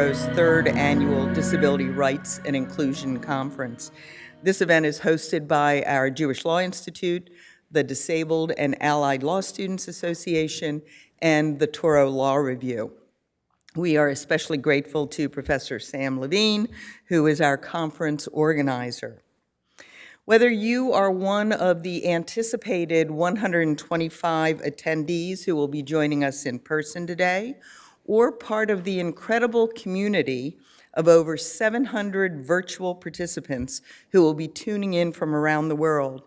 Touro's third annual Disability Rights and Inclusion Conference. This event is hosted by our Jewish Law Institute, the Disabled and Allied Law Students Association, and the Touro Law Review. We are especially grateful to Professor Sam Levine, who is our conference organizer. Whether you are one of the anticipated 125 attendees who will be joining us in person today, or part of the incredible community of over 700 virtual participants who will be tuning in from around the world,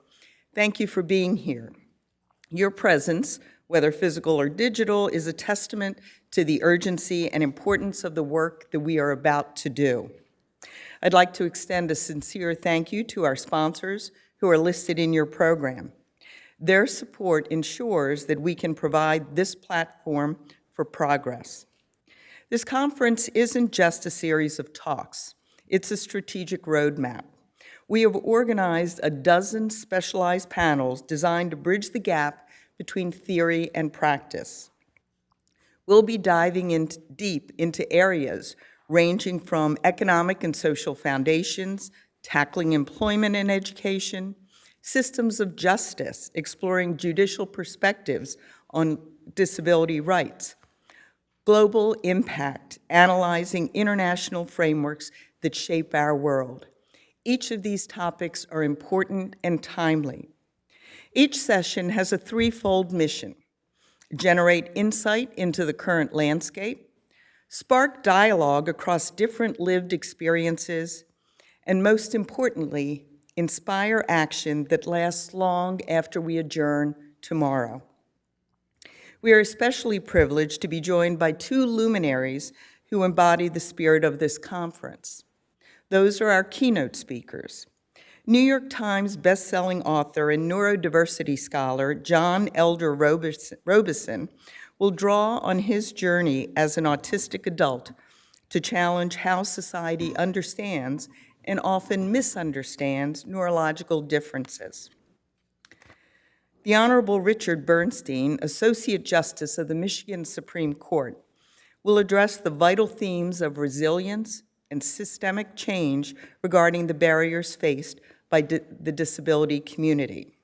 thank you for being here. Your presence, whether physical or digital, is a testament to the urgency and importance of the work that we are about to do. I'd like to extend a sincere thank you to our sponsors who are listed in your program. Their support ensures that we can provide this platform for progress. This conference isn't just a series of talks. It's a strategic roadmap. We have organized a dozen specialized panels designed to bridge the gap between theory and practice. We'll be diving deep into areas ranging from economic and social foundations, tackling employment and education, systems of justice, exploring judicial perspectives on disability rights, global impact, analyzing international frameworks that shape our world. Each of these topics are important and timely. Each session has a threefold mission: generate insight into the current landscape, spark dialogue across different lived experiences, and most importantly, inspire action that lasts long after we adjourn tomorrow. We are especially privileged to be joined by two luminaries who embody the spirit of this conference. Those are our keynote speakers. New York Times bestselling author and neurodiversity scholar John Elder Robison will draw on his journey as an autistic adult to challenge how society understands and often misunderstands neurological differences. The Honorable Richard Bernstein, Associate Justice of the Michigan Supreme Court, will address the vital themes of resilience and systemic change regarding the barriers faced by the disability community.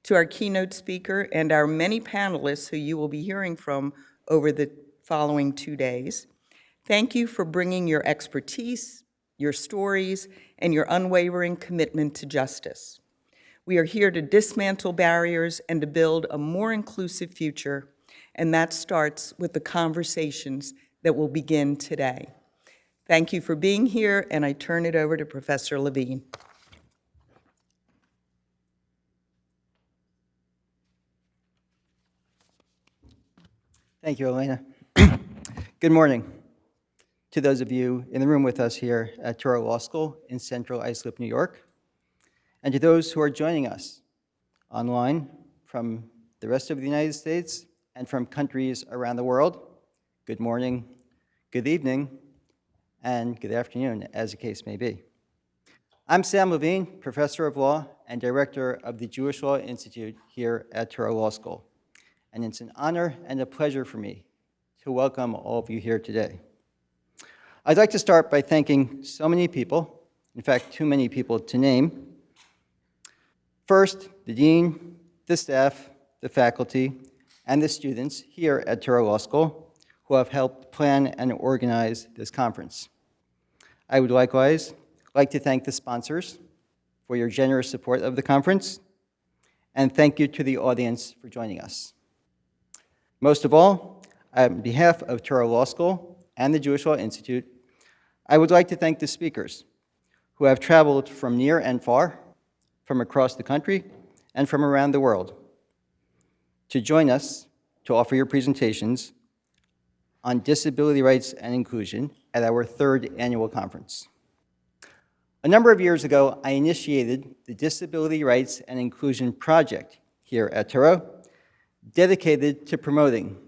To our keynote speaker and our many panelists who you will be hearing from over the following 2 days, thank you for bringing your expertise, your stories, and your unwavering commitment to justice. We are here to dismantle barriers and to build a more inclusive future, and that starts with the conversations that will begin today. Thank you for being here, and I turn it over to Professor Levine. Thank you, Elena. Good morning to those of you in the room with us here at Touro Law School in Central Islip, New York, and to those who are joining us online from the rest of the United States and from countries around the world. Good morning, good evening, and good afternoon, as the case may be. I'm Sam Levine, Professor of Law and Director of the Jewish Law Institute here at Touro Law School. And it's an honor and a pleasure for me to welcome all of you here today. I'd like to start by thanking so many people, in fact, too many people to name. First, the dean, the staff, the faculty, and the students here at Touro Law School who have helped plan and organize this conference. I would likewise like to thank the sponsors for your generous support of the conference, and thank you to the audience for joining us. Most of all, on behalf of Touro Law School and the Jewish Law Institute, I would like to thank the speakers who have traveled from near and far, from across the country, and from around the world to join us to offer your presentations on disability rights and inclusion at our third annual conference. A number of years ago, I initiated the Disability Rights and Inclusion Project here at Touro, dedicated to promoting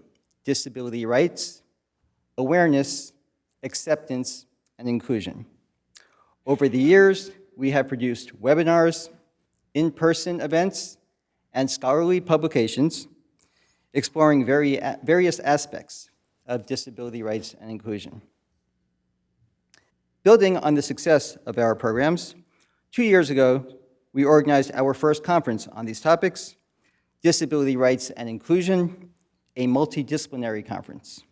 disability rights, awareness, acceptance, and inclusion. Over the years, we have produced webinars, in-person events, and scholarly publications exploring various aspects of disability rights and inclusion. Building on the success of our programs, 2 years ago, we organized our first conference on these topics, Disability Rights and Inclusion, a multidisciplinary conference.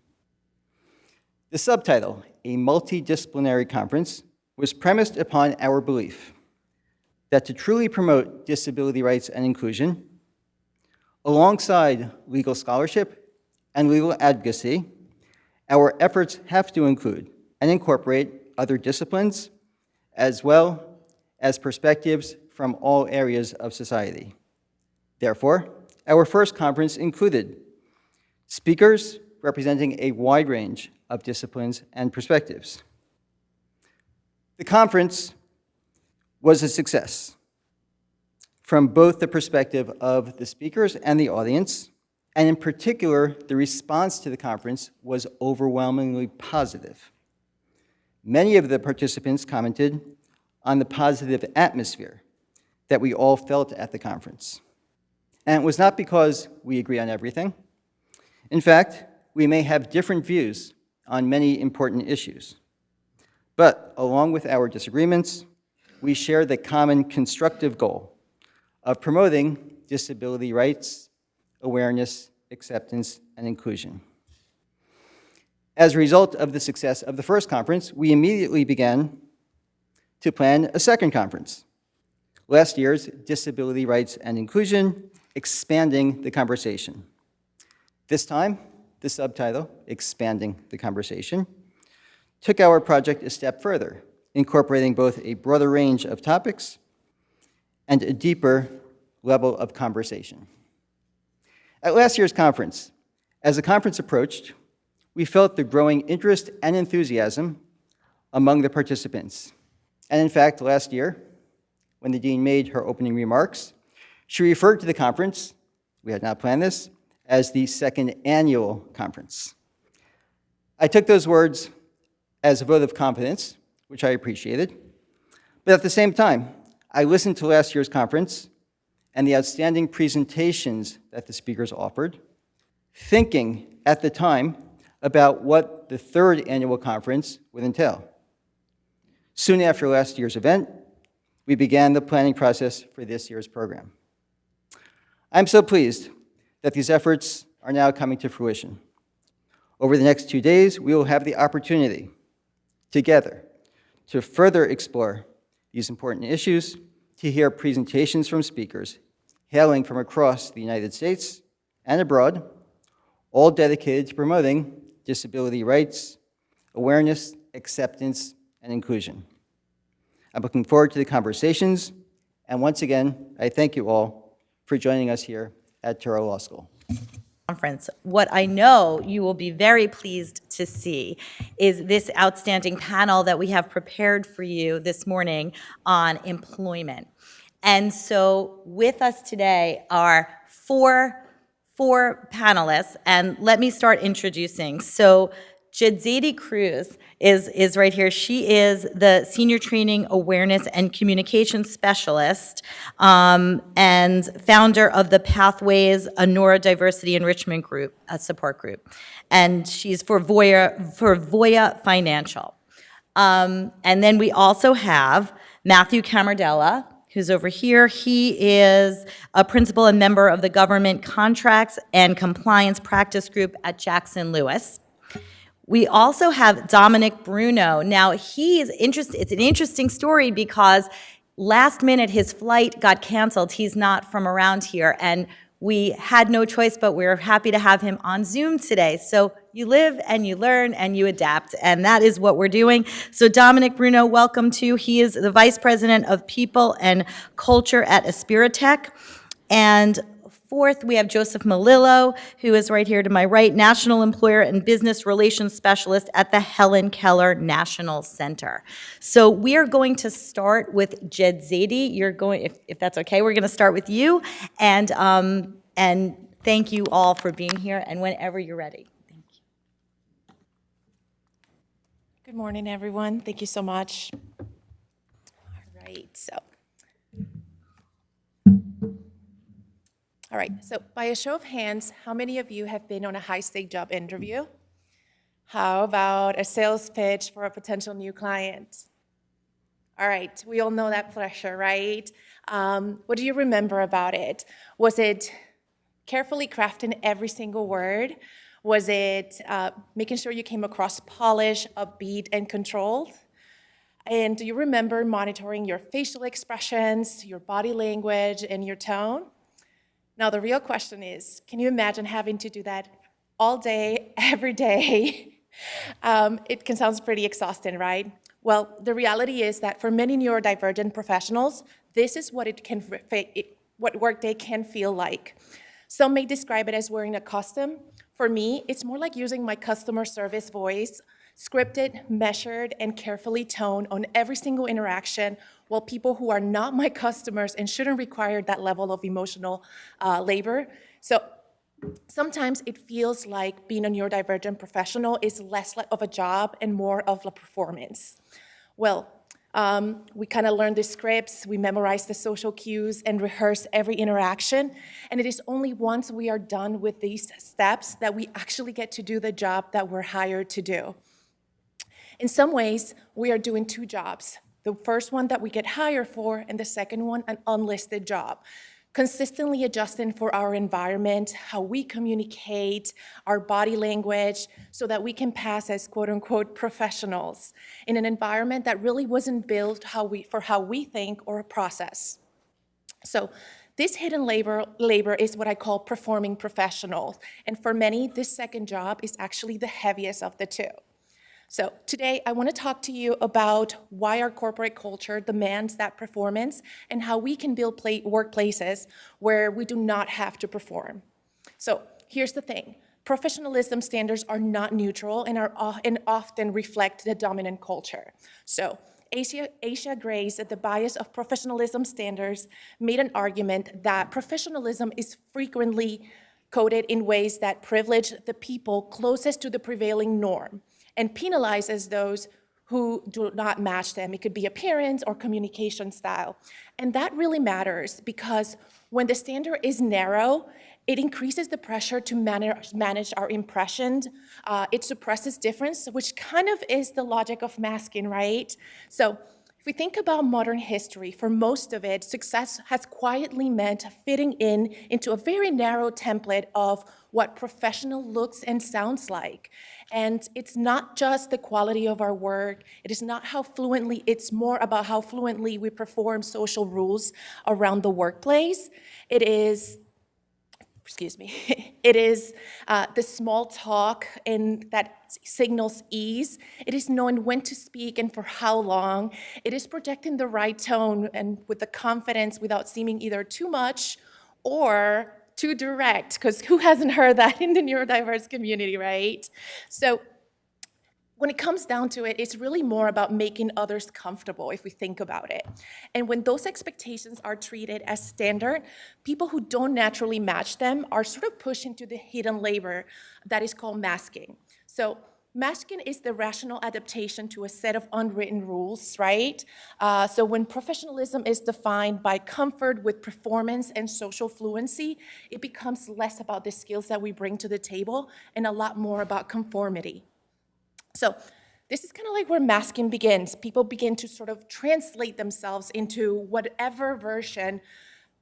The subtitle, A Multidisciplinary Conference, was premised upon our belief that to truly promote disability rights and inclusion, alongside legal scholarship and legal advocacy, our efforts have to include and incorporate other disciplines, as well as perspectives from all areas of society. Therefore, our first conference included speakers representing a wide range of disciplines and perspectives. The conference was a success from both the perspective of the speakers and the audience, and in particular, the response to the conference was overwhelmingly positive. Many of the participants commented on the positive atmosphere that we all felt at the conference. And it was not because we agree on everything. In fact, we may have different views on many important issues. But along with our disagreements, we share the common constructive goal of promoting disability rights, awareness, acceptance, and inclusion. As a result of the success of the first conference, we immediately began to plan a second conference. Last year's Disability Rights and Inclusion, Expanding the Conversation. This time, the subtitle, Expanding the Conversation, took our project a step further, incorporating both a broader range of topics and a deeper level of conversation. At last year's conference, as the conference approached, we felt the growing interest and enthusiasm among the participants. And in fact, last year, when the dean made her opening remarks, she referred to the conference, we had not planned this, as the second annual conference. I took those words as a vote of confidence, which I appreciated, but at the same time, I listened to last year's conference and the outstanding presentations that the speakers offered, thinking at the time about what the third annual conference would entail. Soon after last year's event, we began the planning process for this year's program. I'm so pleased that these efforts are now coming to fruition. Over the next 2 days, we will have the opportunity together to further explore these important issues, to hear presentations from speakers hailing from across the United States and abroad, all dedicated to promoting disability rights, awareness, acceptance, and inclusion. I'm looking forward to the conversations, and once again, I thank you all for joining us here at Touro Law School. Conference. What I know you will be very pleased to see is this outstanding panel that we have prepared for you this morning on employment. And so with us today are four panelists, and let me start introducing. So Jedzeidy Cruz is right here. She is the Senior Training Awareness and Communication Specialist and founder of the Pathways, a Neurodiversity Enrichment group, a support group. And she's for Voya Financial. And then we also have Matthew Camardella, who's over here. He is a principal and member of the Government Contracts and Compliance Practice Group at Jackson Lewis. We also have Dominick Bruno. Now, it's an interesting story because last minute his flight got canceled. He's not from around here, and we had no choice, but we're happy to have him on Zoom today. So you live and you learn and you adapt, and that is what we're doing. So Dominick Bruno, welcome to. He is the Vice President of People and Culture at Aspiritech. And fourth, we have Joseph Melillo, who is right here to my right, National Employer and Business Relations Specialist at the Helen Keller National Center. So we are going to start with Jedzeidy. You're going, if that's okay, we're going to start with you, and thank you all for being here. And whenever you're ready, thank you. Good morning, everyone. Thank you so much. All right, so by a show of hands, how many of you have been on a high-stake job interview? How about a sales pitch for a potential new client? All right, we all know that pressure, right? What do you remember about it? Was it carefully crafting every single word? Was it making sure you came across polished, upbeat, and controlled? And do you remember monitoring your facial expressions, your body language, and your tone? Now, the real question is, can you imagine having to do that all day, every day? It can sound pretty exhausting, right? Well, the reality is that for many neurodivergent professionals, this is what what workday can feel like. Some may describe it as wearing a costume. For me, it's more like using my customer service voice, scripted, measured, and carefully toned on every single interaction, while people who are not my customers and shouldn't require that level of emotional labor. So sometimes it feels like being a neurodivergent professional is less of a job and more of a performance. Well, we kind of learn the scripts, we memorize the social cues, and rehearse every interaction. And it is only once we are done with these steps that we actually get to do the job that we're hired to do. In some ways, we are doing two jobs. The first one that we get hired for, and the second one, an unlisted job. Consistently adjusting for our environment, how we communicate, our body language, so that we can pass as quote-unquote professionals in an environment that really wasn't built for how we think or process. So this hidden labor is what I call performing professionals. And for many, this second job is actually the heaviest of the two. So today, I want to talk to you about why our corporate culture demands that performance and how we can build workplaces where we do not have to perform. So here's the thing. Professionalism standards are not neutral and often reflect the dominant culture. So Asia Grace, at the bias of professionalism standards, made an argument that professionalism is frequently coded in ways that privilege the people closest to the prevailing norm, and penalizes those who do not match them. It could be appearance or communication style. And that really matters because when the standard is narrow, it increases the pressure to manage our impressions. It suppresses difference, which kind of is the logic of masking, right? So if we think about modern history, for most of it, success has quietly meant fitting into a very narrow template of what professional looks and sounds like. And it's not just the quality of our work, it's more about how fluently we perform social rules around the workplace. It is the small talk and that signals ease. It is knowing when to speak and for how long. It is projecting the right tone and with the confidence without seeming either too much or too direct, because who hasn't heard that in the neurodiverse community, right? So when it comes down to it, it's really more about making others comfortable if we think about it. And when those expectations are treated as standard, people who don't naturally match them are sort of pushed into the hidden labor that is called masking. So masking is the rational adaptation to a set of unwritten rules, right? So when professionalism is defined by comfort with performance and social fluency, it becomes less about the skills that we bring to the table and a lot more about conformity. So this is kind of like where masking begins. People begin to sort of translate themselves into whatever version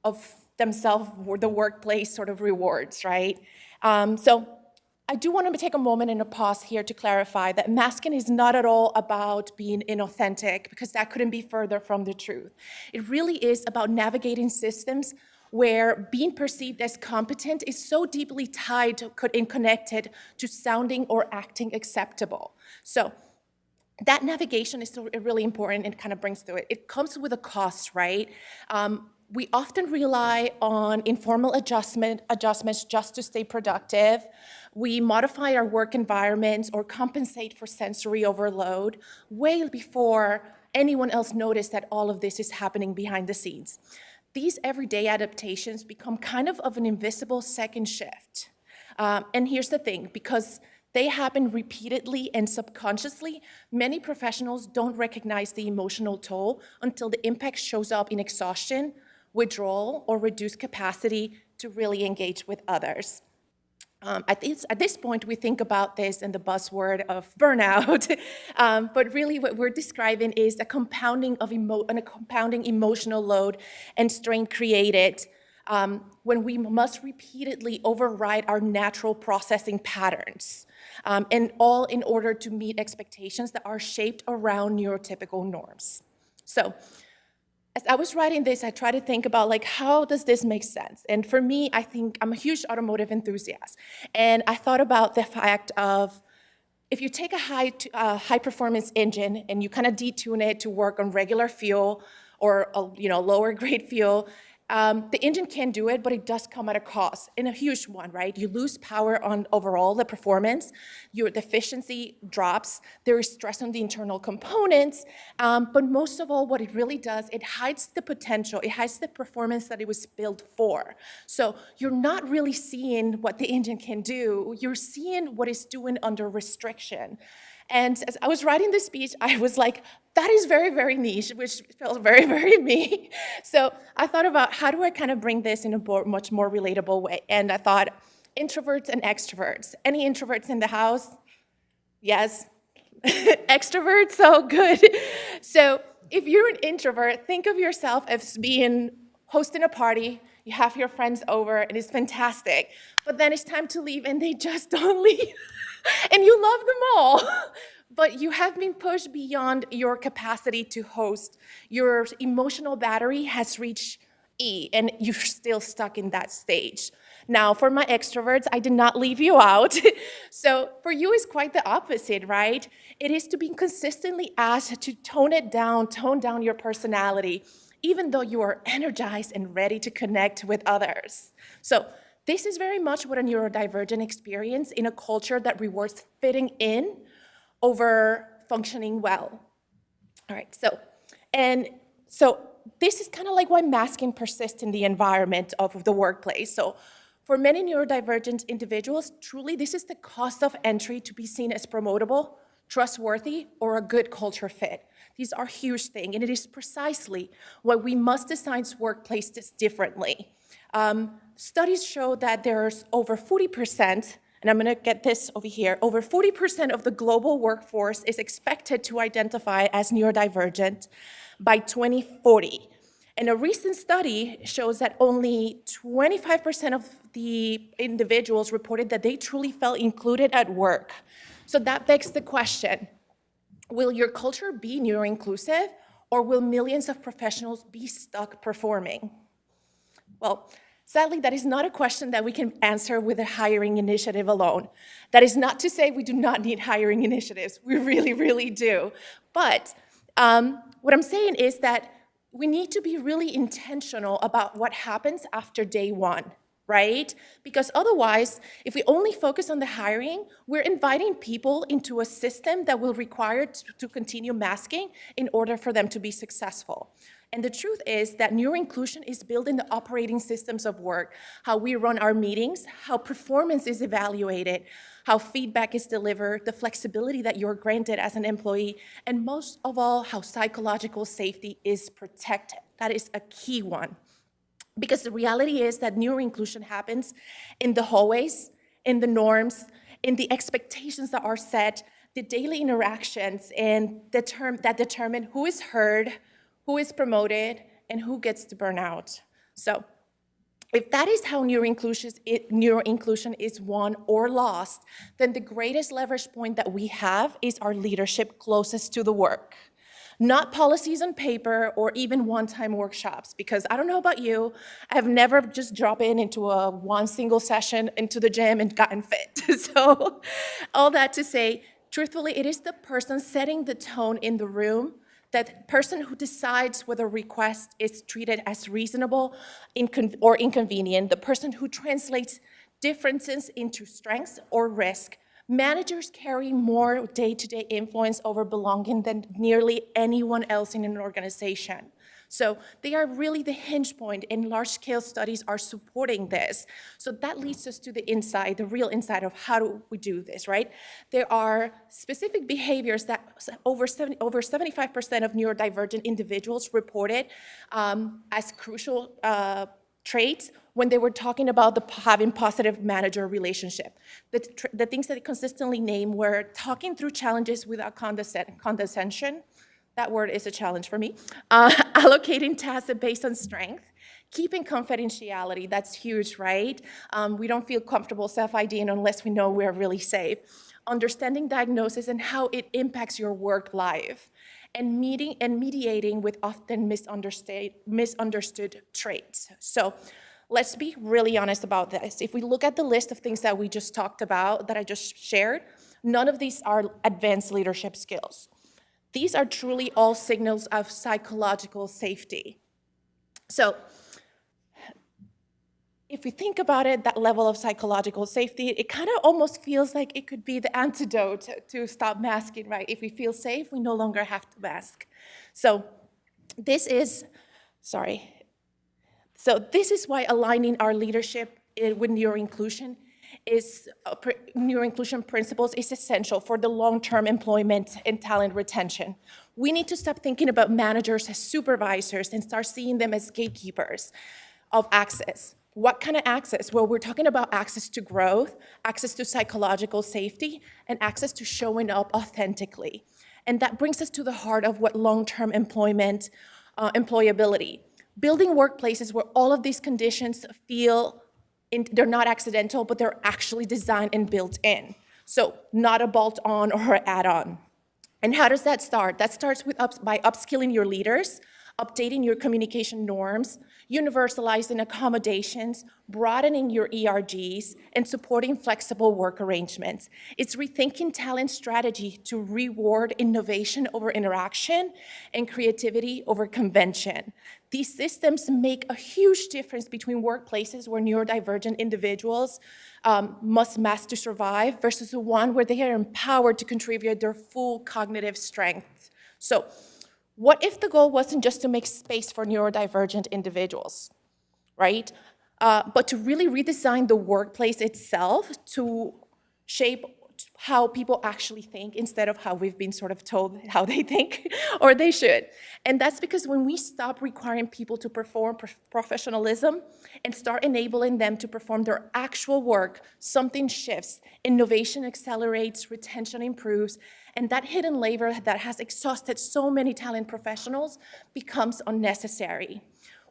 of themselves the workplace sort of rewards, right? So I do want to take a moment and a pause here to clarify that masking is not at all about being inauthentic, because that couldn't be further from the truth. It really is about navigating systems where being perceived as competent is so deeply tied and connected to sounding or acting acceptable. So that navigation is really important and kind of brings to it. It comes with a cost, right? We often rely on informal adjustments just to stay productive. We modify our work environments or compensate for sensory overload way before anyone else noticed that all of this is happening behind the scenes. These everyday adaptations become kind of an invisible second shift. And here's the thing, because they happen repeatedly and subconsciously, many professionals don't recognize the emotional toll until the impact shows up in exhaustion, withdrawal, or reduced capacity to really engage with others. At this point, we think about this in the buzzword of burnout, but really what we're describing is a compounding emotional load and strain created when we must repeatedly override our natural processing patterns, and all in order to meet expectations that are shaped around neurotypical norms. So, as I was writing this, I tried to think about, like, how does this make sense? And for me, I think I'm a huge automotive enthusiast. And I thought about the fact of, if you take a high performance engine and you kind of detune it to work on regular fuel or lower grade fuel, the engine can do it, but it does come at a cost, and a huge one, right? You lose power on overall the performance, your efficiency drops, there is stress on the internal components, but most of all, what it really does, it hides the potential, it hides the performance that it was built for. So you're not really seeing what the engine can do, you're seeing what it's doing under restriction. And as I was writing this speech, I was like, that is very, very niche, which felt very, very me. So I thought about, how do I kind of bring this in a much more relatable way? And I thought, introverts and extroverts. Any introverts in the house? Yes. Extroverts? So good. So if you're an introvert, think of yourself as hosting a party, you have your friends over, and it's fantastic. But then it's time to leave, and they just don't leave. And you love them all, but you have been pushed beyond your capacity to host. Your emotional battery has reached E, and you're still stuck in that stage. Now, for my extroverts, I did not leave you out. So for you, it's quite the opposite, right? It is to be consistently asked to tone down your personality, even though you are energized and ready to connect with others. So this is very much what a neurodivergent experience in a culture that rewards fitting in over functioning well. All right, so this is kind of like why masking persists in the environment of the workplace. So for many neurodivergent individuals, truly this is the cost of entry to be seen as promotable, trustworthy, or a good culture fit. These are huge things, and it is precisely why we must design workplaces differently. Studies show that there's over 40%, and I'm gonna get this over here, over 40% of the global workforce is expected to identify as neurodivergent by 2040. And a recent study shows that only 25% of the individuals reported that they truly felt included at work. So that begs the question, will your culture be neuroinclusive, or will millions of professionals be stuck performing? Well, sadly, that is not a question that we can answer with a hiring initiative alone. That is not to say we do not need hiring initiatives. We really, really do. But what I'm saying is that we need to be really intentional about what happens after day one, right? Because otherwise, if we only focus on the hiring, we're inviting people into a system that will require to continue masking in order for them to be successful. And the truth is that neuroinclusion is built in the operating systems of work, how we run our meetings, how performance is evaluated, how feedback is delivered, the flexibility that you're granted as an employee, and most of all, how psychological safety is protected. That is a key one. Because the reality is that neuroinclusion happens in the hallways, in the norms, in the expectations that are set, the daily interactions, and that determine who is heard, who is promoted, and who gets to burn out. So if that is how neuroinclusion is won or lost, then the greatest leverage point that we have is our leadership closest to the work. Not policies on paper or even one-time workshops, because I don't know about you, I've never just dropped into one single session into the gym and gotten fit. So all that to say, truthfully, it is the person setting the tone in the room, that person who decides whether a request is treated as reasonable or inconvenient, the person who translates differences into strengths or risk. Managers carry more day-to-day influence over belonging than nearly anyone else in an organization. So they are really the hinge point, and large-scale studies are supporting this. So that leads us to the inside, the real inside of how do we do this, right? There are specific behaviors that over 75% of neurodivergent individuals reported as crucial traits when they were talking about having positive manager relationship. The things that they consistently name were talking through challenges without condescension. That word is a challenge for me. Allocating tasks based on strength. Keeping confidentiality, that's huge, right? We don't feel comfortable self-IDing unless we know we're really safe. Understanding diagnosis and how it impacts your work life. And mediating with often misunderstood traits. So let's be really honest about this. If we look at the list of things that we just talked about, that I just shared, none of these are advanced leadership skills. These are truly all signals of psychological safety. So if we think about it, that level of psychological safety, it kind of almost feels like it could be the antidote to stop masking, right? If we feel safe, we no longer have to mask. So this is why aligning our leadership with neuroinclusion principles is essential for the long-term employment and talent retention. We need to stop thinking about managers as supervisors and start seeing them as gatekeepers of access. What kind of access? Well, we're talking about access to growth, access to psychological safety, and access to showing up authentically. And that brings us to the heart of what long-term employability. Building workplaces where all of these conditions they're not accidental, but they're actually designed and built in. So not a bolt-on or an add-on. And how does that start? That starts by upskilling your leaders, updating your communication norms, universalizing accommodations, broadening your ERGs, and supporting flexible work arrangements. It's rethinking talent strategy to reward innovation over interaction and creativity over convention. These systems make a huge difference between workplaces where neurodivergent individuals must mask to survive versus the one where they are empowered to contribute their full cognitive strength. So, what if the goal wasn't just to make space for neurodivergent individuals, right? But to really redesign the workplace itself to shape how people actually think instead of how we've been sort of told how they think or they should. And that's because when we stop requiring people to perform professionalism and start enabling them to perform their actual work, something shifts, innovation accelerates, retention improves, and that hidden labor that has exhausted so many talent professionals becomes unnecessary.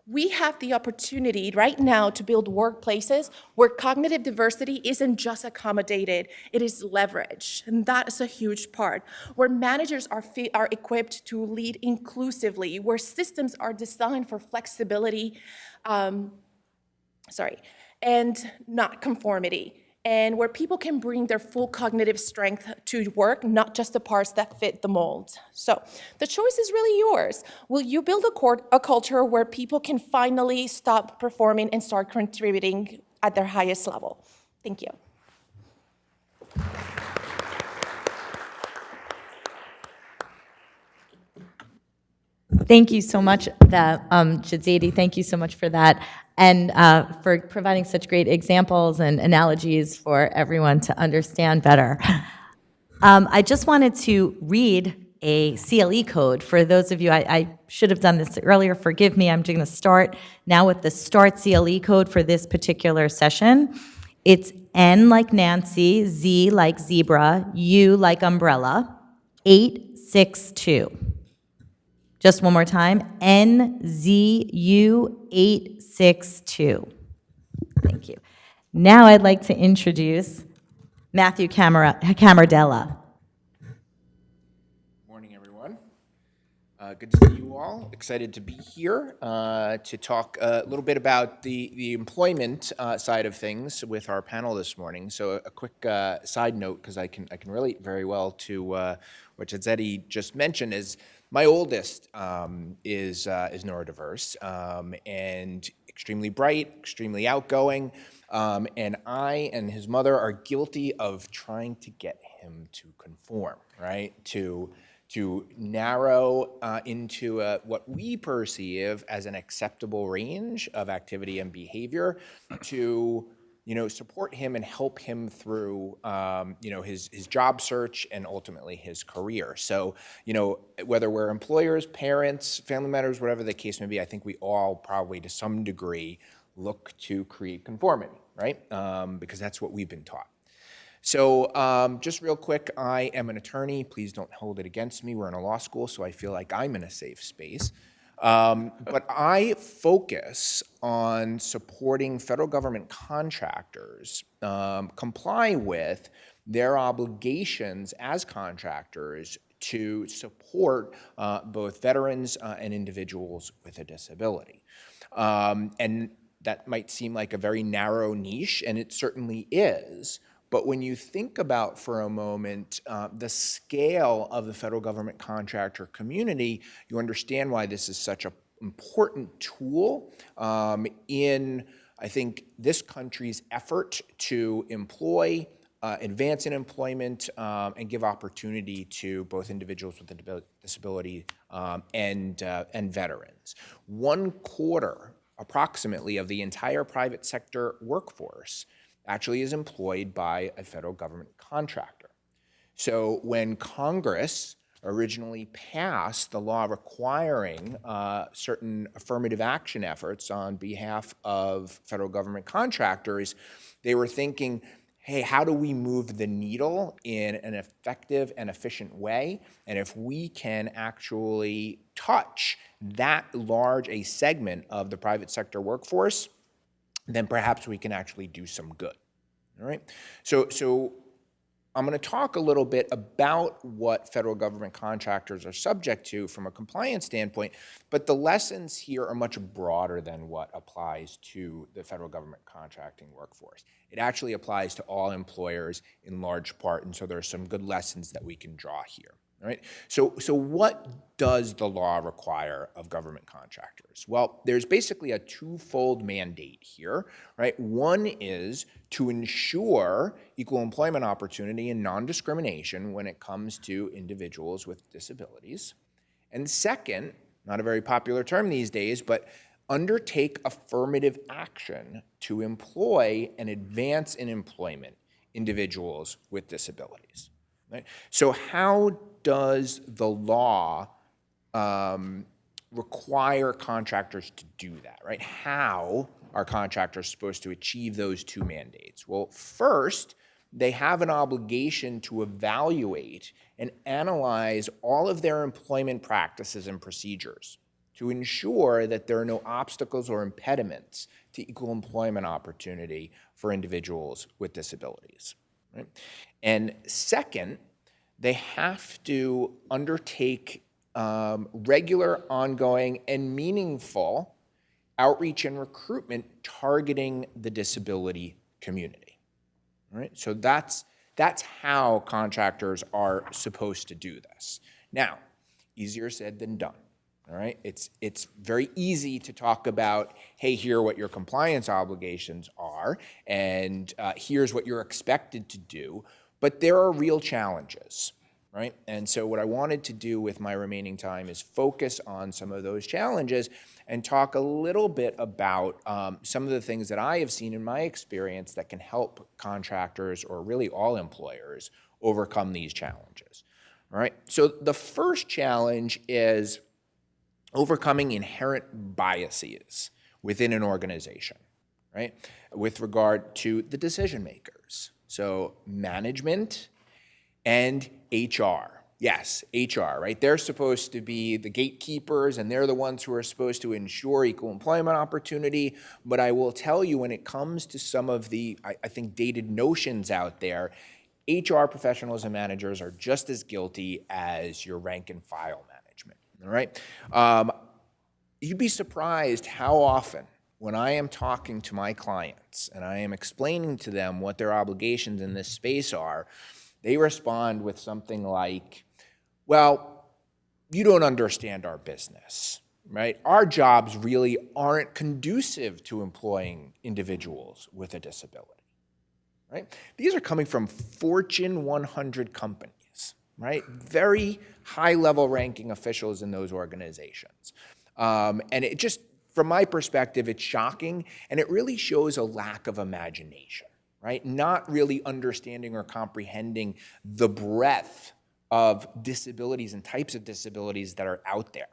We have the opportunity right now to build workplaces where cognitive diversity isn't just accommodated, it is leveraged, and that is a huge part. Where managers are equipped to lead inclusively, where systems are designed for flexibility, and not conformity. And where people can bring their full cognitive strength to work, not just the parts that fit the mold. So the choice is really yours. Will you build a culture where people can finally stop performing and start contributing at their highest level? Thank you. Thank you so much, Jedzeidy. Thank you so much for that, and for providing such great examples and analogies for everyone to understand better. I just wanted to read a CLE code for those of you. I should have done this earlier. Forgive me. I'm going to start now with the Start CLE code for this particular session. It's N like Nancy, Z like zebra, U like umbrella, 862. Just one more time, NZU862. Thank you. Now I'd like to introduce Matthew Camardella. Morning, everyone. Good to see you all. Excited to be here to talk a little bit about the employment side of things with our panel this morning. So a quick side note, because I can relate very well to what Jedzeidy just mentioned, is my oldest is neurodiverse and extremely bright, extremely outgoing, and I and his mother are guilty of trying to get him to conform, right? To narrow into what we perceive as an acceptable range of activity and behavior to support him and help him through, his job search and ultimately his career. So, whether we're employers, parents, family members, whatever the case may be, I think we all probably to some degree look to create conformity, right? Because that's what we've been taught. So just real quick, I am an attorney. Please don't hold it against me. We're in a law school, so I feel like I'm in a safe space. But I focus on supporting federal government contractors comply with their obligations as contractors to support both veterans and individuals with a disability. And that might seem like a very narrow niche, and it certainly is. But when you think about for a moment the scale of the federal government contractor community, you understand why this is such an important tool in, I think, this country's effort to employ, advance in employment, and give opportunity to both individuals with a disability and veterans. 1/4, approximately, of the entire private sector workforce actually is employed by a federal government contractor. So when Congress originally passed the law requiring certain affirmative action efforts on behalf of federal government contractors, they were thinking, hey, how do we move the needle in an effective and efficient way? And if we can actually touch that large a segment of the private sector workforce, then perhaps we can actually do some good, all right? So I'm going to talk a little bit about what federal government contractors are subject to from a compliance standpoint, but the lessons here are much broader than what applies to the federal government contracting workforce. It actually applies to all employers in large part, and so there are some good lessons that we can draw here. All right. So what does the law require of government contractors? Well, there's basically a twofold mandate here, right? One is to ensure equal employment opportunity and non-discrimination when it comes to individuals with disabilities. And second, not a very popular term these days, but undertake affirmative action to employ and advance in employment individuals with disabilities. Right? So how does the law require contractors to do that, right? How are contractors supposed to achieve those two mandates? Well, first, they have an obligation to evaluate and analyze all of their employment practices and procedures to ensure that there are no obstacles or impediments to equal employment opportunity for individuals with disabilities. Right? And second, they have to undertake regular, ongoing, and meaningful outreach and recruitment targeting the disability community. All right? So that's how contractors are supposed to do this. Now, easier said than done. All right, it's very easy to talk about, hey, here are what your compliance obligations are, and here's what you're expected to do, but there are real challenges, right? And so what I wanted to do with my remaining time is focus on some of those challenges and talk a little bit about some of the things that I have seen in my experience that can help contractors, or really all employers, overcome these challenges. All right, so the first challenge is overcoming inherent biases within an organization, right? With regard to the decision makers. So management and HR. Yes, HR, right? They're supposed to be the gatekeepers, and they're the ones who are supposed to ensure equal employment opportunity. But I will tell you, when it comes to some of the, I think, dated notions out there, HR professionals and managers are just as guilty as your rank and file management. All right. You'd be surprised how often, when I am talking to my clients and I am explaining to them what their obligations in this space are, they respond with something like, well, you don't understand our business, right? Our jobs really aren't conducive to employing individuals with a disability, right? These are coming from Fortune 100 companies. Right? Very high-level ranking officials in those organizations. And it just, from my perspective, it's shocking, and it really shows a lack of imagination, right? Not really understanding or comprehending the breadth of disabilities and types of disabilities that are out there.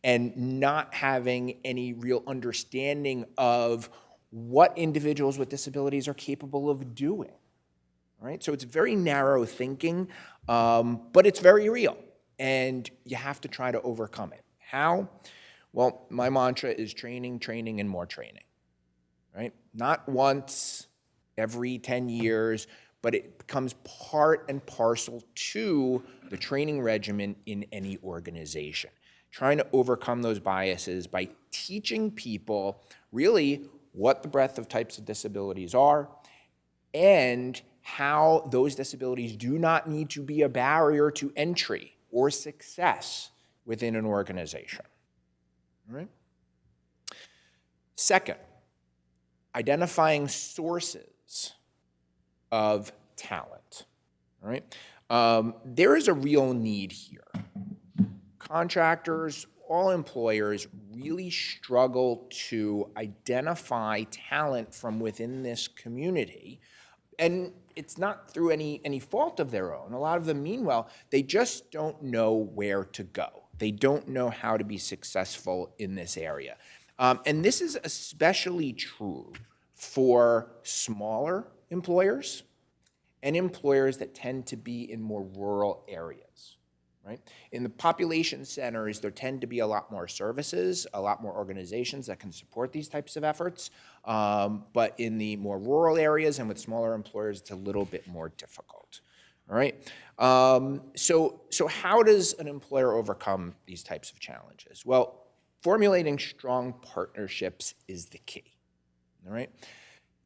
and not having any real understanding of what individuals with disabilities are capable of doing. All right? So it's very narrow thinking, but it's very real, and you have to try to overcome it. How? Well, my mantra is training, training, and more training. Right? Not once every 10 years, but it becomes part and parcel to the training regimen in any organization. Trying to overcome those biases by teaching people really what the breadth of types of disabilities are and how those disabilities do not need to be a barrier to entry or success within an organization. All right? Second, identifying sources of talent. All right? There is a real need here. Contractors, all employers really struggle to identify talent from within this community. And it's not through any fault of their own. A lot of them mean well. They just don't know where to go. They don't know how to be successful in this area. And this is especially true for smaller employers and employers that tend to be in more rural areas, right? In the population centers, there tend to be a lot more services, a lot more organizations that can support these types of efforts. But in the more rural areas and with smaller employers, it's a little bit more difficult, all right? So how does an employer overcome these types of challenges? Well, formulating strong partnerships is the key, all right?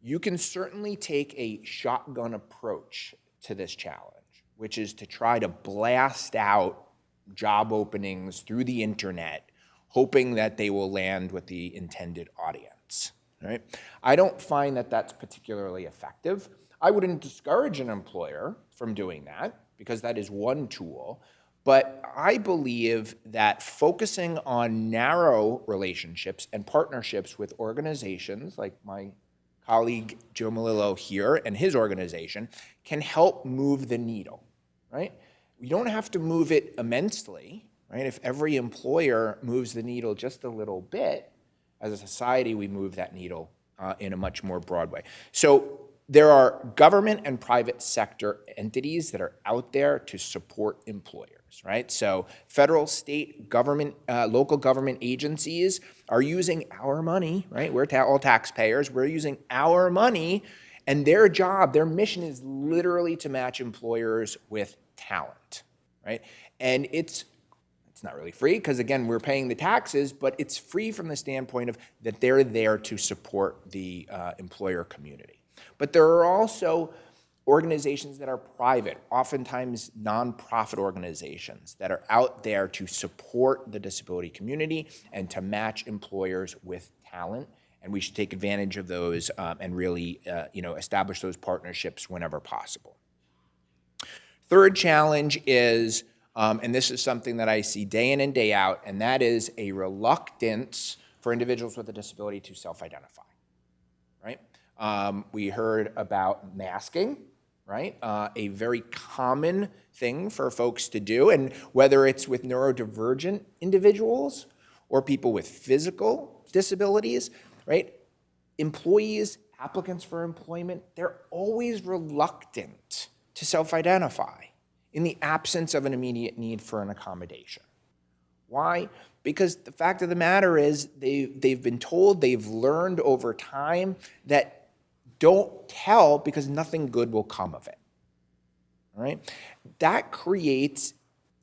You can certainly take a shotgun approach to this challenge, which is to try to blast out job openings through the internet, hoping that they will land with the intended audience, right? I don't find that that's particularly effective. I wouldn't discourage an employer from doing that, because that is one tool. But I believe that focusing on narrow relationships and partnerships with organizations like my colleague Joe Melillo here and his organization can help move the needle, right? We don't have to move it immensely, right? If every employer moves the needle just a little bit, as a society, we move that needle in a much more broad way. So there are government and private sector entities that are out there to support employers, right? So federal, state, government, local government agencies are using our money, right? We're all taxpayers. We're using our money, and their job, their mission is literally to match employers with talent, right? And it's not really free because, again, we're paying the taxes, but it's free from the standpoint of that they're there to support the employer community. But there are also organizations that are private, oftentimes nonprofit organizations that are out there to support the disability community and to match employers with talent. And we should take advantage of those and really establish those partnerships whenever possible. Third challenge is, and this is something that I see day in and day out, and that is a reluctance for individuals with a disability to self-identify, right? We heard about masking, right? A very common thing for folks to do, and whether it's with neurodivergent individuals or people with physical disabilities, right? Employees, applicants for employment, they're always reluctant to self-identify in the absence of an immediate need for an accommodation. Why? Because the fact of the matter is they've been told, they've learned over time that don't tell because nothing good will come of it, all right? That creates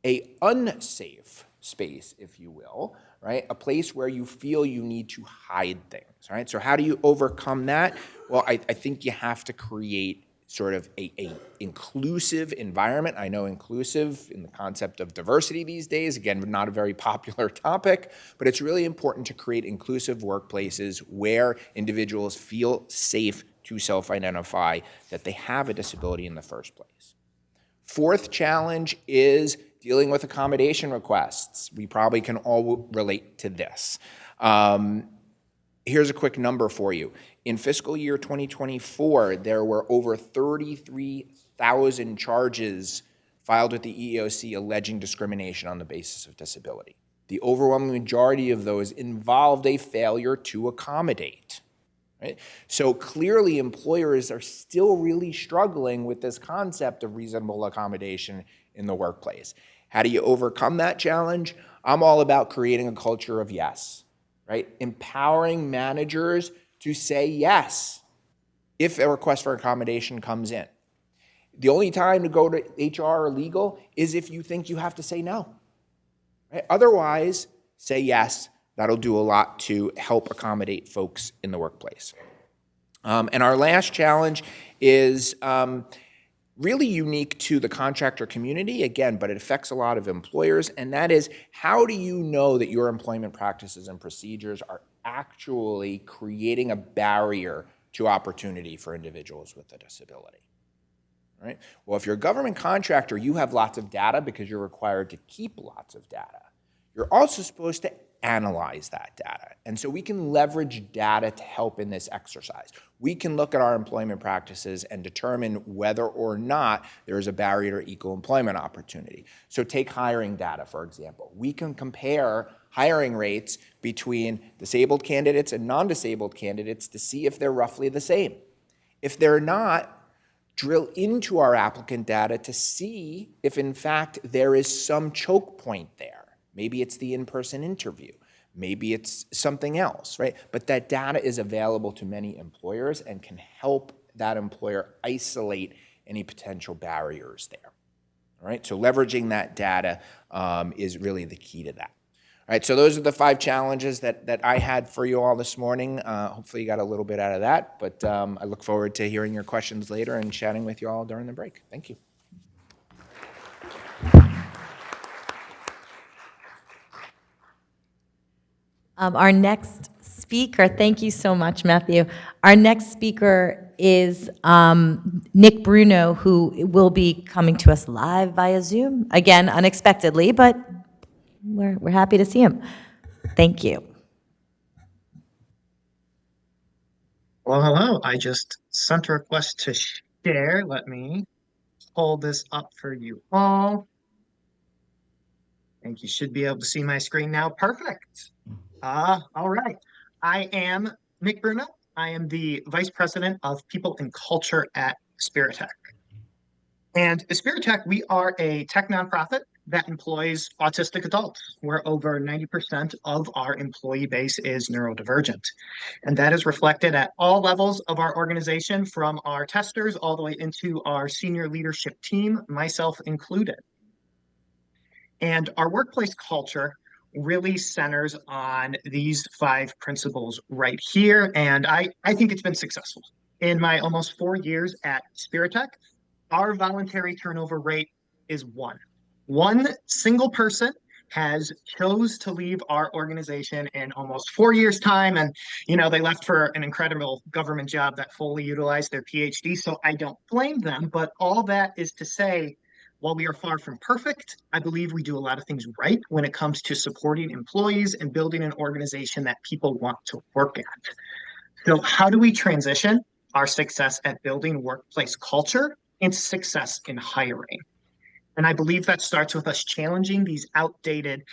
an unsafe space, if you will, right? A place where you feel you need to hide things, right? So how do you overcome that? Well, I think you have to create sort of a inclusive environment. I know inclusive in the concept of diversity these days, again, not a very popular topic, but it's really important to create inclusive workplaces where individuals feel safe to self-identify that they have a disability in the first place. Fourth challenge is dealing with accommodation requests. We probably can all relate to this. Here's a quick number for you. In fiscal year 2024, there were over 33,000 charges filed with the EEOC alleging discrimination on the basis of disability. The overwhelming majority of those involved a failure to accommodate. Right? So clearly employers are still really struggling with this concept of reasonable accommodation in the workplace. How do you overcome that challenge? I'm all about creating a culture of yes, right? Empowering managers to say yes if a request for accommodation comes in. The only time to go to HR or legal is if you think you have to say no. Right? Otherwise, say yes. That'll do a lot to help accommodate folks in the workplace. And our last challenge is really unique to the contractor community, again, but it affects a lot of employers, and that is, how do you know that your employment practices and procedures are actually creating a barrier to opportunity for individuals with a disability? Right? Well, if you're a government contractor, you have lots of data because you're required to keep lots of data. You're also supposed to analyze that data. And so we can leverage data to help in this exercise. We can look at our employment practices and determine whether or not there is a barrier to equal employment opportunity. So take hiring data, for example. We can compare hiring rates between disabled candidates and non-disabled candidates to see if they're roughly the same. If they're not, drill into our applicant data to see if, in fact, there is some choke point there. Maybe it's the in-person interview. Maybe it's something else, right? But that data is available to many employers and can help that employer isolate any potential barriers there. All right, so leveraging that data is really the key to that. All right, so those are the 5 challenges that I had for you all this morning. Hopefully you got a little bit out of that, but I look forward to hearing your questions later and chatting with you all during the break. Thank you. Our next speaker, thank you so much, Matthew. Our next speaker is Nick Bruno, who will be coming to us live via Zoom. Again, unexpectedly, but we're happy to see him. Thank you. Well, hello. I just sent a request to share. Let me hold this up for you all. I think you should be able to see my screen now. Perfect. All right. I am Nick Bruno. I am the Vice President of People and Culture at Aspiritech. And Aspiritech, we are a tech nonprofit that employs autistic adults, where over 90% of our employee base is neurodivergent. And that is reflected at all levels of our organization, from our testers all the way into our senior leadership team, myself included. And our workplace culture really centers on these 5 principles right here. And I think it's been successful. In my almost 4 years at Aspiritech, our voluntary turnover rate is 1. One single person has chose to leave our organization in almost 4 years' time. And, you know, they left for an incredible government job that fully utilized their PhD. So I don't blame them. But all that is to say, while we are far from perfect, I believe we do a lot of things right when it comes to supporting employees and building an organization that people want to work at. So how do we transition our success at building workplace culture into success in hiring? And I believe that starts with us challenging these outdated,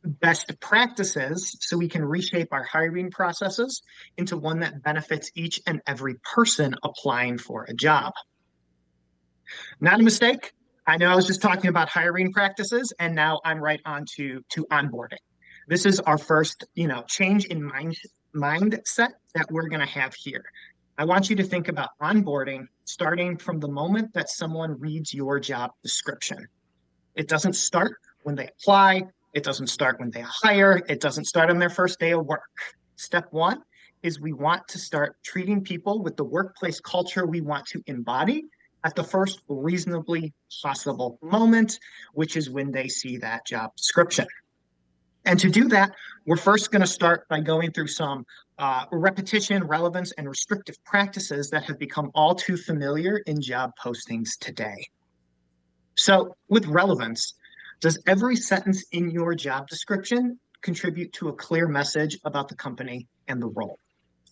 best practices so we can reshape our hiring processes into one that benefits each and every person applying for a job. Not a mistake. I know I was just talking about hiring practices, and now I'm right on to onboarding. This is our first, change in mindset that we're going to have here. I want you to think about onboarding starting from the moment that someone reads your job description. It doesn't start when they apply. It doesn't start when they hire. It doesn't start on their first day of work. Step 1 is we want to start treating people with the workplace culture we want to embody at the first reasonably possible moment, which is when they see that job description. And to do that, we're first going to start by going through some repetition, relevance, and restrictive practices that have become all too familiar in job postings today. So with relevance, does every sentence in your job description contribute to a clear message about the company and the role?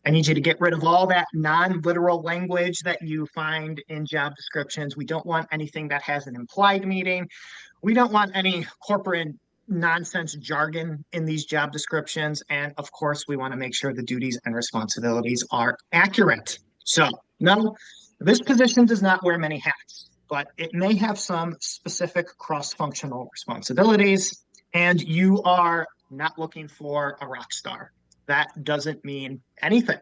I need you to get rid of all that non-literal language that you find in job descriptions. We don't want anything that has an implied meaning. We don't want any corporate nonsense jargon in these job descriptions. And of course, we want to make sure the duties and responsibilities are accurate. So, no, this position does not wear many hats, but it may have some specific cross-functional responsibilities, and you are not looking for a rock star. That doesn't mean anything.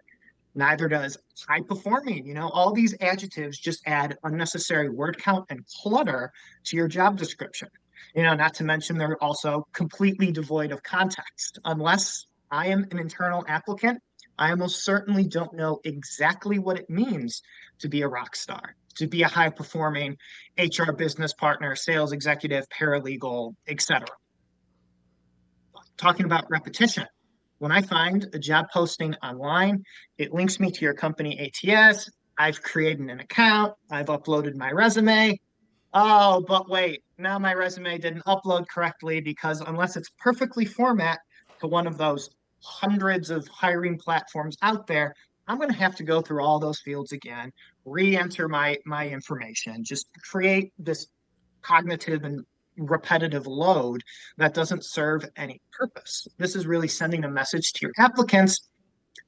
Neither does high performing. You know, all these adjectives just add unnecessary word count and clutter to your job description. You know, not to mention they're also completely devoid of context. Unless I am an internal applicant, I almost certainly don't know exactly what it means to be a rock star, to be a high performing HR business partner, sales executive, paralegal, etc. Talking about repetition. When I find a job posting online, it links me to your company ATS. I've created an account. I've uploaded my resume. Oh, but wait, now my resume didn't upload correctly because unless it's perfectly format to one of those hundreds of hiring platforms out there, I'm going to have to go through all those fields again, re-enter my information, just create this cognitive and repetitive load that doesn't serve any purpose. This is really sending a message to your applicants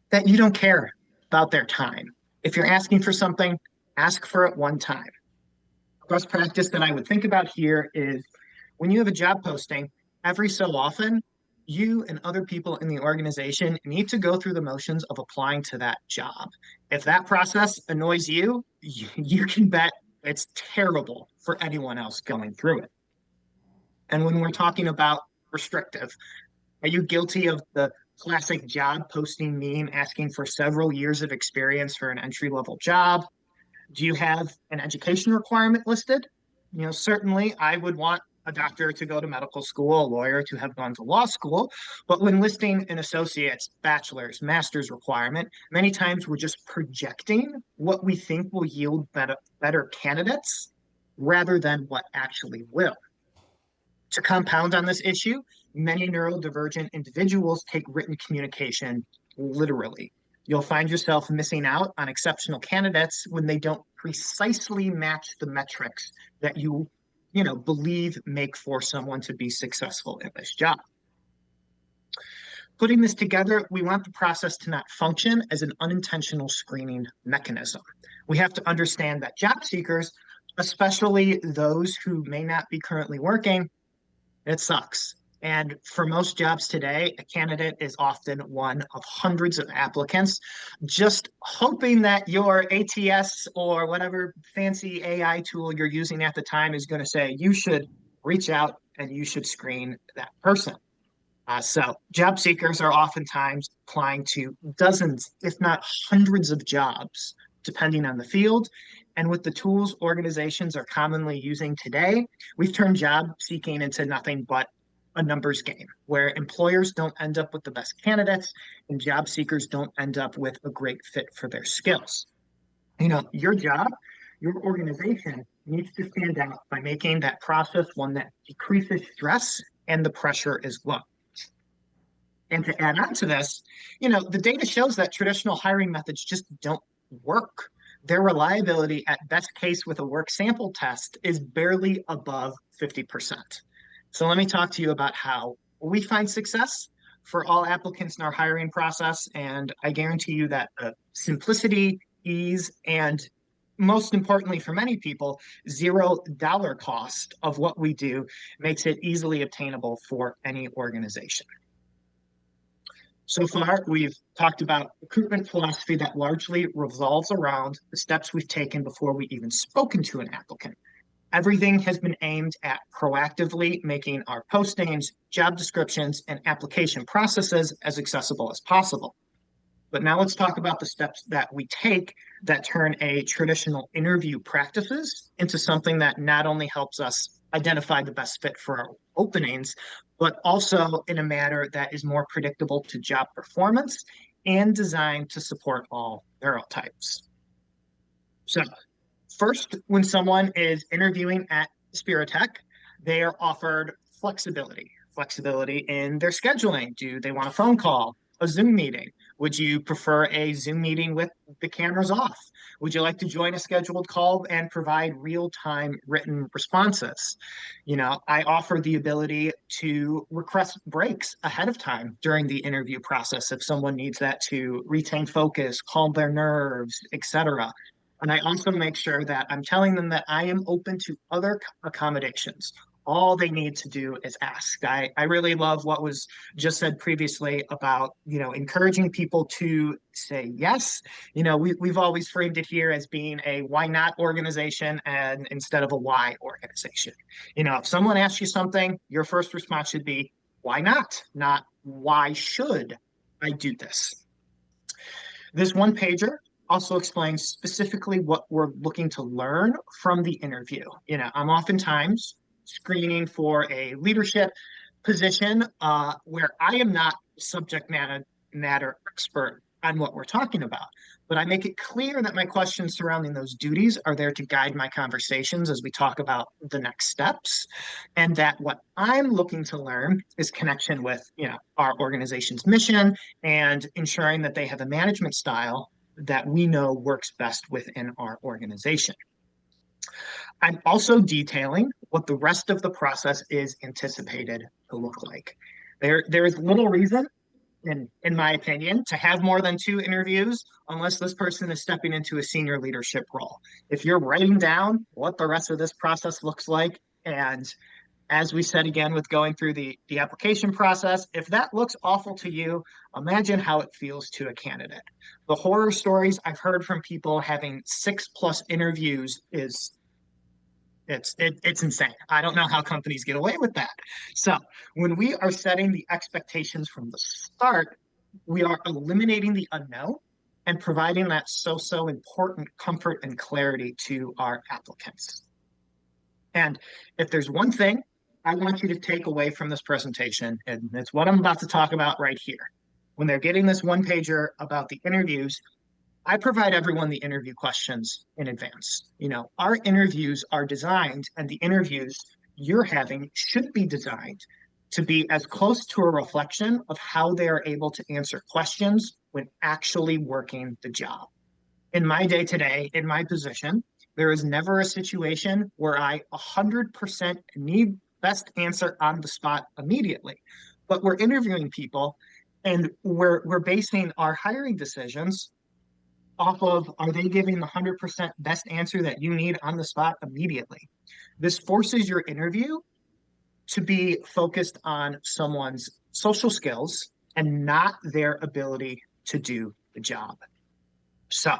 that you don't care about their time. If you're asking for something, ask for it one time. Best practice that I would think about here is when you have a job posting, every so often, you and other people in the organization need to go through the motions of applying to that job. If that process annoys you, you can bet it's terrible for anyone else going through it. And when we're talking about restrictive, are you guilty of the classic job posting meme asking for several years of experience for an entry-level job? Do you have an education requirement listed? You know, certainly I would want a doctor to go to medical school, a lawyer to have gone to law school, but when listing an associate's, bachelor's, master's requirement, many times we're just projecting what we think will yield better candidates rather than what actually will. To compound on this issue, many neurodivergent individuals take written communication literally. You'll find yourself missing out on exceptional candidates when they don't precisely match the metrics that you believe make for someone to be successful in this job. Putting this together, we want the process to not function as an unintentional screening mechanism. We have to understand that job seekers, especially those who may not be currently working, it sucks. And for most jobs today, a candidate is often one of hundreds of applicants, just hoping that your ATS or whatever fancy AI tool you're using at the time is going to say, you should reach out and you should screen that person. So job seekers are oftentimes applying to dozens, if not hundreds of jobs, depending on the field. And with the tools organizations are commonly using today, we've turned job seeking into nothing but a numbers game where employers don't end up with the best candidates and job seekers don't end up with a great fit for their skills. You know, your job, your organization needs to stand out by making that process one that decreases stress and the pressure is low. And to add on to this, you know, the data shows that traditional hiring methods just don't work. Their reliability at best case with a work sample test is barely above 50%. So let me talk to you about how we find success for all applicants in our hiring process. And I guarantee you that simplicity, ease, and most importantly for many people, $0 cost of what we do makes it easily obtainable for any organization. So far, we've talked about recruitment philosophy that largely revolves around the steps we've taken before we even spoken to an applicant. Everything has been aimed at proactively making our postings, job descriptions, and application processes as accessible as possible. But now let's talk about the steps that we take that turn a traditional interview practices into something that not only helps us identify the best fit for our openings, but also in a manner that is more predictable to job performance and designed to support all neurotypes. So first, when someone is interviewing at Aspiritech, they are offered flexibility in their scheduling. Do they want a phone call, a Zoom meeting? Would you prefer a Zoom meeting with the cameras off? Would you like to join a scheduled call and provide real-time written responses? I offer the ability to request breaks ahead of time during the interview process if someone needs that to retain focus, calm their nerves, etc. And I also make sure that I'm telling them that I am open to other accommodations. All they need to do is ask. I really love what was just said previously about, encouraging people to say yes. We've always framed it here as being a why not organization and instead of a why organization. If someone asks you something, your first response should be, why not why should I do this? This one pager also explains specifically what we're looking to learn from the interview. I'm oftentimes screening for a leadership position where I am not subject matter expert on what we're talking about, but I make it clear that my questions surrounding those duties are there to guide my conversations as we talk about the next steps, and that what I'm looking to learn is connection with our organization's mission and ensuring that they have a management style that we know works best within our organization. I'm also detailing what the rest of the process is anticipated to look like. There is little reason, in my opinion, to have more than 2 interviews unless this person is stepping into a senior leadership role. If you're writing down what the rest of this process looks like, and as we said again with going through the application process, if that looks awful to you, imagine how it feels to a candidate. The horror stories I've heard from people having 6+ interviews is it's insane. I don't know how companies get away with that. So when we are setting the expectations from the start, we are eliminating the unknown and providing that so important comfort and clarity to our applicants. And if there's one thing I want you to take away from this presentation, and it's what I'm about to talk about right here. When they're getting this one pager about the interviews, I provide everyone the interview questions in advance. Our interviews are designed, and the interviews you're having should be designed to be as close to a reflection of how they are able to answer questions when actually working the job. In my day-to-day, in my position, there is never a situation where I 100% need best answer on the spot immediately. But we're interviewing people, and we're basing our hiring decisions off of, are they giving the 100% best answer that you need on the spot immediately? This forces your interview to be focused on someone's social skills and not their ability to do the job. So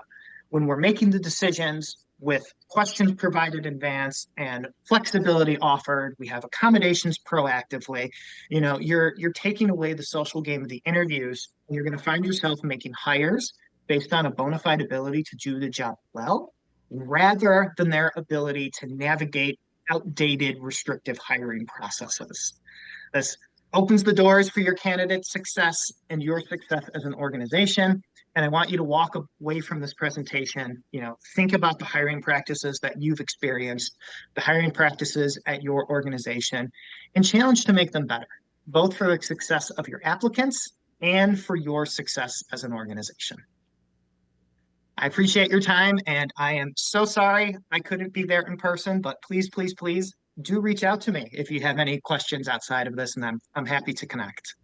when we're making the decisions with questions provided in advance and flexibility offered, we have accommodations proactively, you're taking away the social game of the interviews, and you're going to find yourself making hires based on a bona fide ability to do the job well, rather than their ability to navigate outdated, restrictive hiring processes. This opens the doors for your candidate's success and your success as an organization. And I want you to walk away from this presentation, think about the hiring practices that you've experienced, the hiring practices at your organization, and challenge to make them better, both for the success of your applicants and for your success as an organization. I appreciate your time, and I am so sorry I couldn't be there in person, but please do reach out to me if you have any questions outside of this, and I'm happy to connect.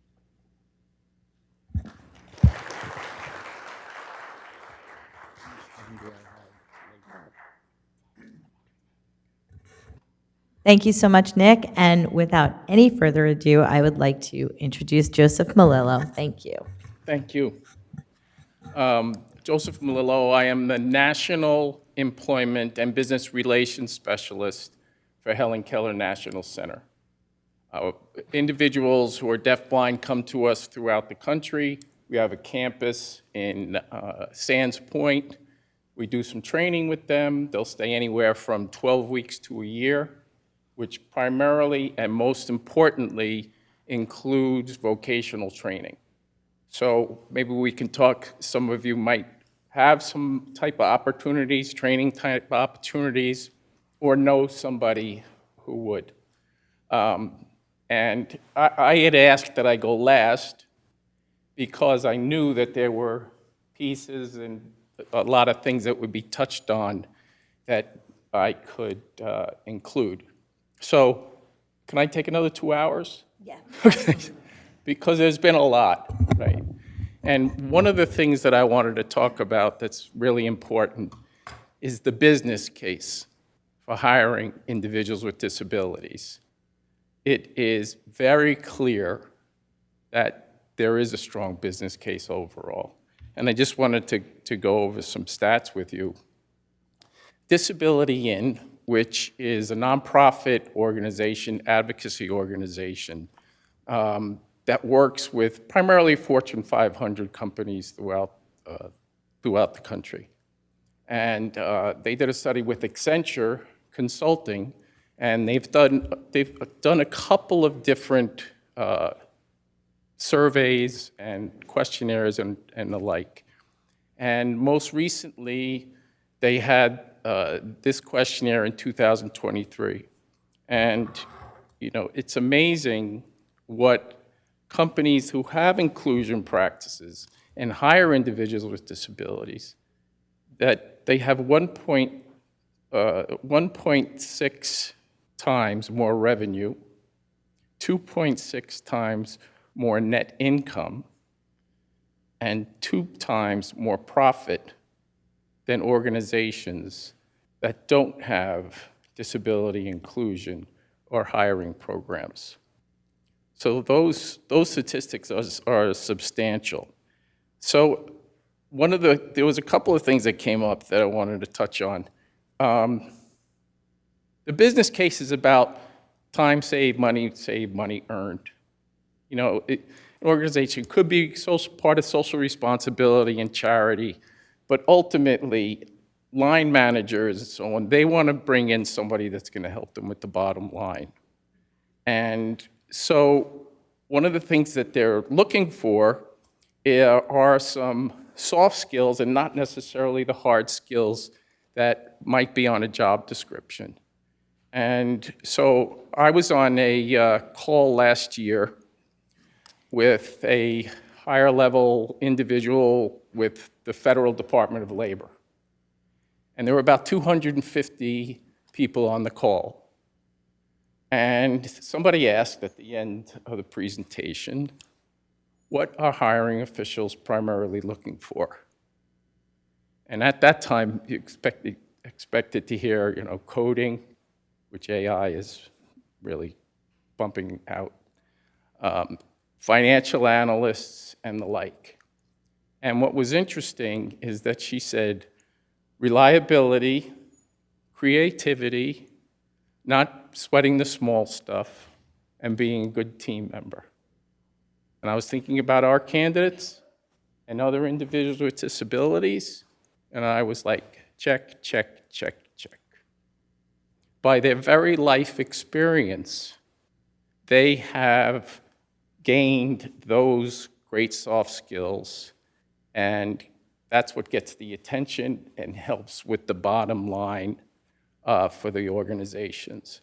Thank you so much, Nick. And without any further ado, I would like to introduce Joseph Melillo. Thank you. Thank you. Joseph Melillo, I am the National Employment and Business Relations Specialist for Helen Keller National Center. Individuals who are deafblind come to us throughout the country. We have a campus in Sands Point. We do some training with them. They'll stay anywhere from 12 weeks to a year, which primarily and most importantly includes vocational training. So maybe we can talk, some of you might have some type of opportunities, training type opportunities, or know somebody who would. And I had asked that I go last because I knew that there were pieces and a lot of things that would be touched on that I could include. So can I take another 2 hours? Yeah. Because there's been a lot, right? And one of the things that I wanted to talk about that's really important is the business case for hiring individuals with disabilities. It is very clear that there is a strong business case overall. And I just wanted to go over some stats with you. Disability In, which is a nonprofit organization, advocacy organization, that works with primarily Fortune 500 companies throughout the country. And they did a study with Accenture Consulting, and they've done a couple of different surveys and questionnaires and the like. And most recently, they had this questionnaire in 2023. And it's amazing what companies who have inclusion practices and hire individuals with disabilities, that they have 1.6 times more revenue, 2.6 times more net income, and 2 times more profit than organizations that don't have disability inclusion or hiring programs. So those statistics are substantial. So there was a couple of things that came up that I wanted to touch on. The business case is about time saved, money earned. An organization could be part of social responsibility and charity, but ultimately, line managers and so on, they want to bring in somebody that's going to help them with the bottom line. And so one of the things that they're looking for are some soft skills and not necessarily the hard skills that might be on a job description. And so I was on a call last year with a higher level individual with the Federal Department of Labor. And there were about 250 people on the call. And somebody asked at the end of the presentation, what are hiring officials primarily looking for? And at that time, you expected to hear, coding, which AI is really bumping out, financial analysts, and the like. And what was interesting is that she said reliability, creativity, not sweating the small stuff, and being a good team member. And I was thinking about our candidates and other individuals with disabilities, and I was like, check, check, check, check. By their very life experience, they have gained those great soft skills, and that's what gets the attention and helps with the bottom line for the organizations.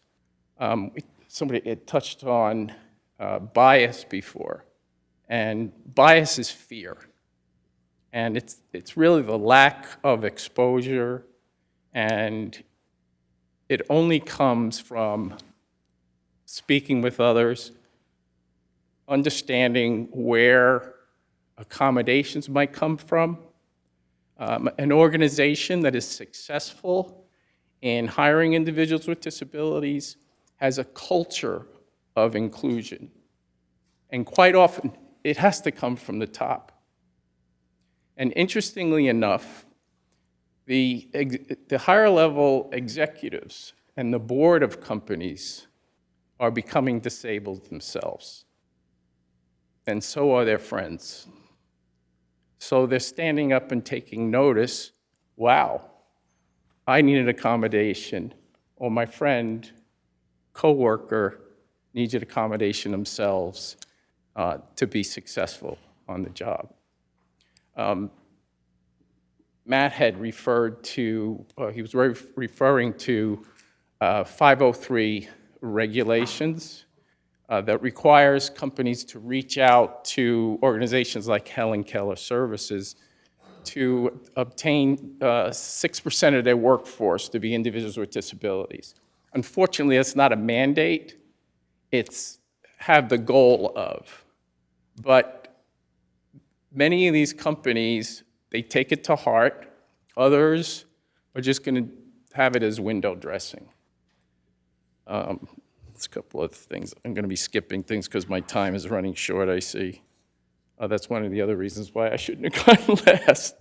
Somebody had touched on bias before, and bias is fear. And it's really the lack of exposure, and it only comes from speaking with others, understanding where accommodations might come from. An organization that is successful in hiring individuals with disabilities has a culture of inclusion. And quite often, it has to come from the top. And interestingly enough, the higher level executives and the board of companies are becoming disabled themselves. And so are their friends. So they're standing up and taking notice, wow, I need an accommodation, or my friend, coworker needs an accommodation themselves to be successful on the job. Matt had referred to, he was referring to 503 regulations. that requires companies to reach out to organizations like Helen Keller Services to obtain 6% of their workforce to be individuals with disabilities. Unfortunately, it's not a mandate. It's have the goal of. But many of these companies, they take it to heart. Others are just going to have it as window dressing. There's a couple of things. I'm going to be skipping things because my time is running short, I see. That's one of the other reasons why I shouldn't have gone last.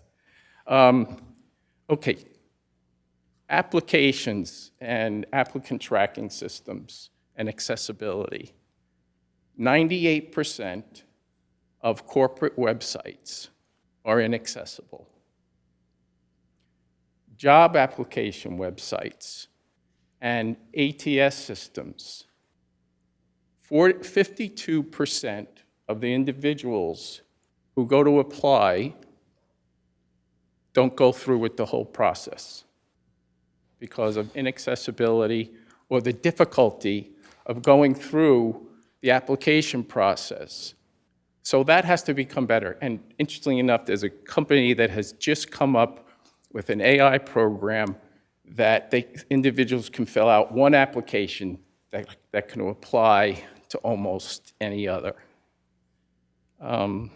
Okay. Applications and applicant tracking systems and accessibility. 98% of corporate websites are inaccessible. Job application websites and ATS systems, 52% of the individuals who go to apply don't go through with the whole process because of inaccessibility or the difficulty of going through the application process. So that has to become better. And interestingly enough, there's a company that has just come up with an AI program that individuals can fill out one application that can apply to almost any other. A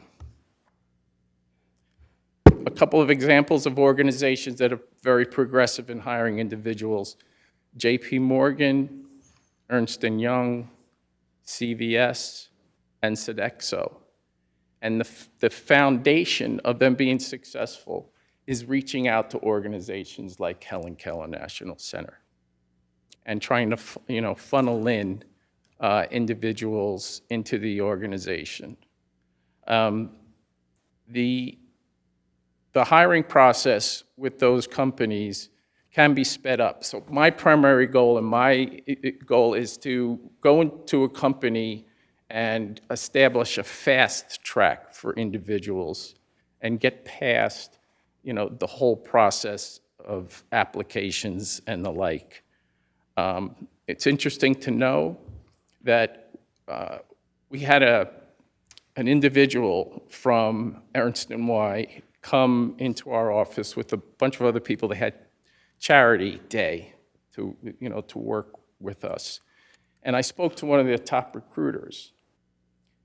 couple of examples of organizations that are very progressive in hiring individuals: JP Morgan, Ernst & Young, CVS, and Sodexo. And the foundation of them being successful is reaching out to organizations like Helen Keller National Center and trying to funnel in individuals into the organization. The hiring process with those companies can be sped up. So my primary goal and my goal is to go into a company and establish a fast track for individuals and get past, the whole process of applications and the like. It's interesting to know that we had an individual from Ernst & Y come into our office with a bunch of other people. They had charity day to work with us. And I spoke to one of their top recruiters,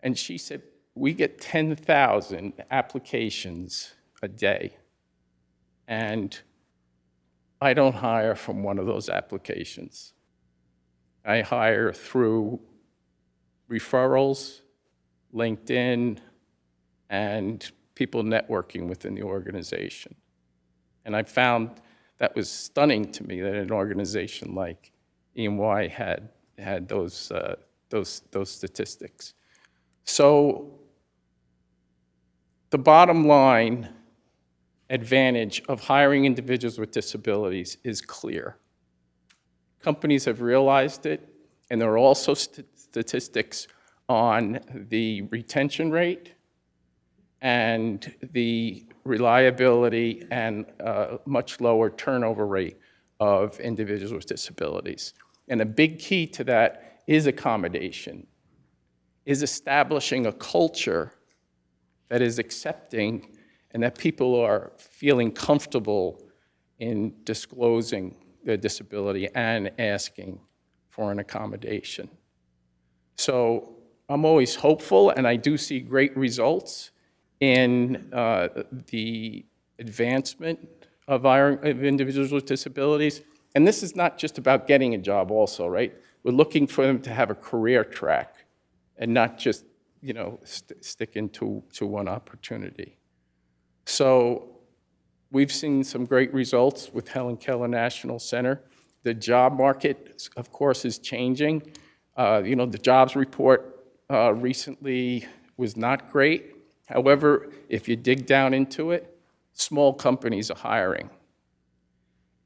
and she said, we get 10,000 applications a day, and I don't hire from one of those applications. I hire through referrals, LinkedIn, and people networking within the organization. And I found that was stunning to me that an organization like E&Y had those statistics. So the bottom line advantage of hiring individuals with disabilities is clear. Companies have realized it, and there are also statistics on the retention rate and the reliability and much lower turnover rate of individuals with disabilities. And a big key to that is accommodation, is establishing a culture that is accepting and that people are feeling comfortable in disclosing their disability and asking for an accommodation. So I'm always hopeful, and I do see great results in the advancement of individuals with disabilities. And this is not just about getting a job also, right? We're looking for them to have a career track and not just, stick into one opportunity. So we've seen some great results with Helen Keller National Center. The job market, of course, is changing. The jobs report recently was not great. However, if you dig down into it, small companies are hiring.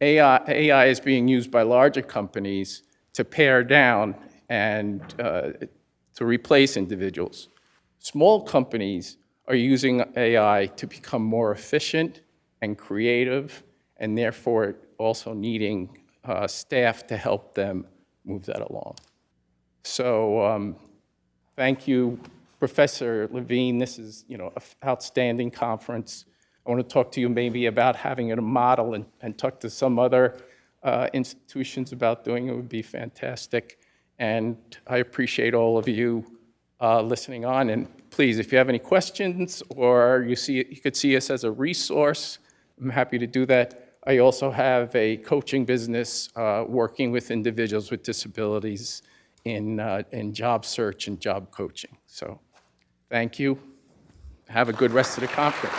AI is being used by larger companies to pare down and to replace individuals. Small companies are using AI to become more efficient and creative, and therefore also needing staff to help them move that along. So Thank you, Professor Levine. This is, an outstanding conference. I want to talk to you maybe about having it a model and talk to some other institutions about doing it would be fantastic. And I appreciate all of you listening on. And please, if you have any questions or you could see us as a resource, I'm happy to do that. I also have a coaching business working with individuals with disabilities in job search and job coaching. So thank you. Have a good rest of the conference.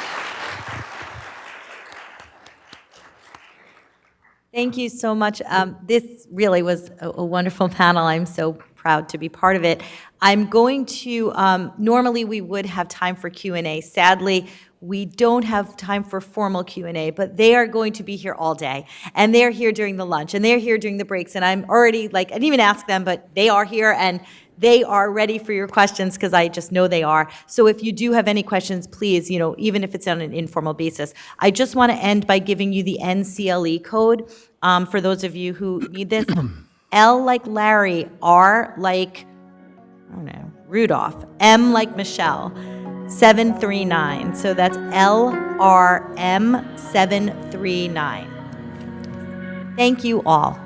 Thank you so much. This really was a wonderful panel. I'm so proud to be part of it. I'm going to, normally we would have time for Q&A. Sadly, we don't have time for formal Q&A, but they are going to be here all day. And they're here during the lunch, and they're here during the breaks. And I'm already, I didn't even ask them, but they are here, and they are ready for your questions because I just know they are. So if you do have any questions, please, even if it's on an informal basis. I just want to end by giving you the NCLE code for those of you who need this. L like Larry, R like, Rudolph, M like Michelle, 739. So that's LRM 739. Thank you all.